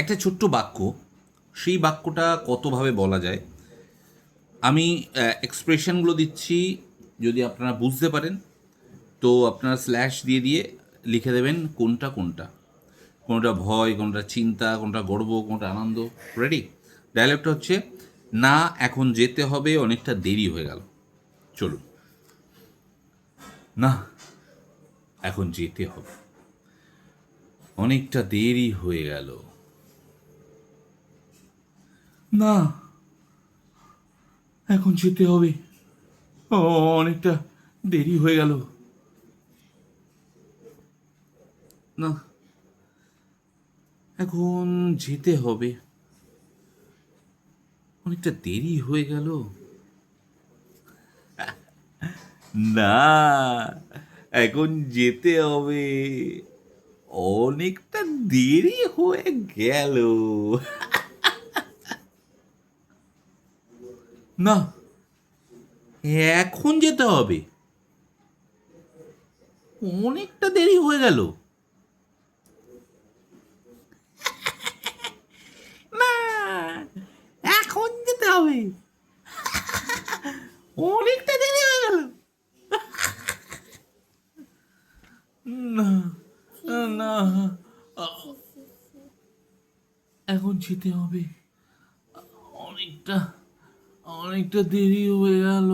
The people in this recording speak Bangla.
একটা ছোট্ট বাক্য, সেই বাক্যটা কতভাবে বলা যায়। আমি এক্সপ্রেশনগুলো দিচ্ছি, যদি আপনারা বুঝতে পারেন তো আপনারা স্ল্যাশ দিয়ে দিয়ে লিখে দেবেন কোনটা কোনটা, কোনটা ভয়, কোনটা চিন্তা, কোনটা গর্ব, কোনটা আনন্দ। রেডি? ডায়লগটা হচ্ছে, না এখন যেতে হবে, অনেকটা দেরি হয়ে গেল। চলুন। না এখন যেতে হবে, অনেকটা দেরি হয়ে গেল। না এখন যেতে হবে, ও অনেকটা দেরি হয়ে গেল। না এখন যেতে হবে, অনেকটা দেরি হয়ে গেল। না এখন যেতে হবে, অনেকটা দেরি হয়ে গেল। না এখন যেতে হবে, অনেকটা দেরি হয়ে গেল। না এখন যেতে হবে, অনেকটা দেরি হয়ে গেল। না না এখন যেতে হবে, অনেকটা অনেকটা দেরি হয়ে গেল।